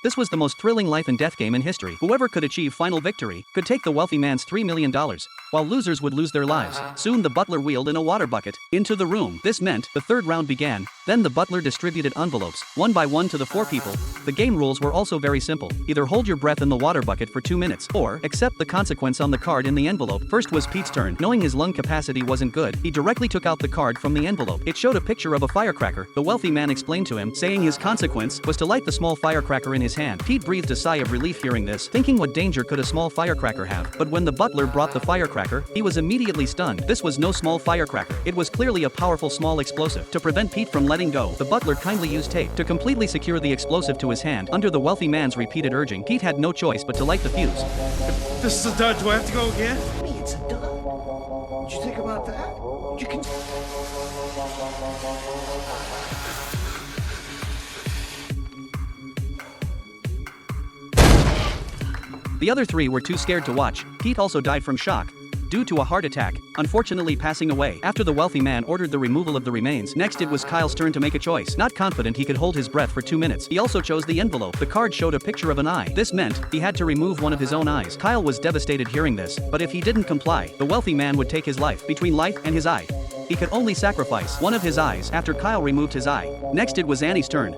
This was the most thrilling life and death game in history. Whoever could achieve final victory could take the wealthy man's $3 million, while losers would lose their lives. Soon the butler wheeled in a water bucket into the room. This meant the third round began. Then the butler distributed envelopes, one by one to the 4 people. The game rules were also very simple. Either hold your breath in the water bucket for 2 minutes, or accept the consequence on the card in the envelope. First was Pete's turn. Knowing his lung capacity wasn't good, he directly took out the card from the envelope. It showed a picture of a firecracker. The wealthy man explained to him, saying his consequence was to light the small firecracker in his hand. Pete breathed a sigh of relief hearing this, thinking what danger could a small firecracker have. But when the butler brought the firecracker, he was immediately stunned. This was no small firecracker. It was clearly a powerful small explosive. To prevent Pete from letting go, the butler kindly used tape to completely secure the explosive to his hand. Under the wealthy man's repeated urging, Pete had no choice but to light the fuse. This is a dud. Do I have to go again? Me, it's a dud. Did you think about that? You can... The other 3 were too scared to watch. Pete also died from shock due to a heart attack, unfortunately passing away after the wealthy man ordered the removal of the remains. Next it was Kyle's turn to make a choice. Not confident he could hold his breath for 2 minutes, he also chose the envelope. The card showed a picture of an eye. This meant he had to remove one of his own eyes. Kyle was devastated hearing this, but if he didn't comply, the wealthy man would take his life. Between life and his eye, he could only sacrifice one of his eyes after Kyle removed his eye. Next it was Annie's turn.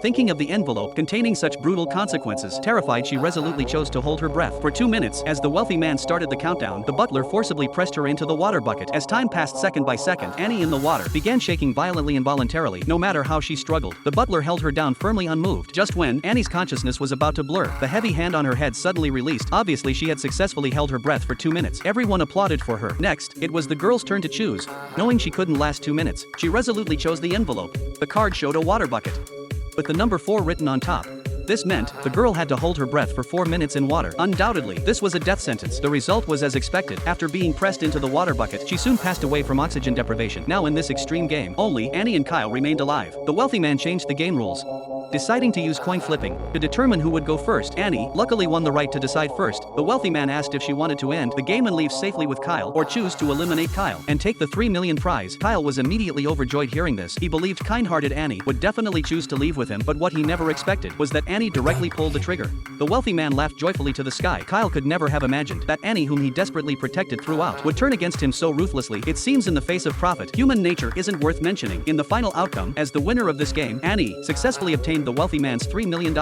Thinking of the envelope containing such brutal consequences, terrified she resolutely chose to hold her breath for 2 minutes. As the wealthy man started the countdown, the butler forcibly pressed her into the water bucket. As time passed second by second, Annie in the water began shaking violently involuntarily. No matter how she struggled, the butler held her down firmly unmoved. Just when Annie's consciousness was about to blur, the heavy hand on her head suddenly released. Obviously she had successfully held her breath for 2 minutes. Everyone applauded for her. Next, it was the girl's turn to choose. Knowing she couldn't last 2 minutes, she resolutely chose the envelope. The card showed a water bucket with the number 4 written on top. This meant the girl had to hold her breath for 4 minutes in water. Undoubtedly, this was a death sentence. The result was as expected. After being pressed into the water bucket, she soon passed away from oxygen deprivation. Now in this extreme game, only Annie and Kyle remained alive. The wealthy man changed the game rules, deciding to use coin flipping to determine who would go first. Annie luckily won the right to decide first. The wealthy man asked if she wanted to end the game and leave safely with Kyle, or choose to eliminate Kyle and take the $3 million prize. Kyle was immediately overjoyed hearing this. He believed kind-hearted Annie would definitely choose to leave with him, but what he never expected was that Annie directly pulled the trigger. The wealthy man laughed joyfully to the sky. Kyle could never have imagined that Annie, whom he desperately protected throughout, would turn against him so ruthlessly. It seems in the face of profit, human nature isn't worth mentioning. In the final outcome, as the winner of this game, Annie successfully obtained the wealthy man's $3 million.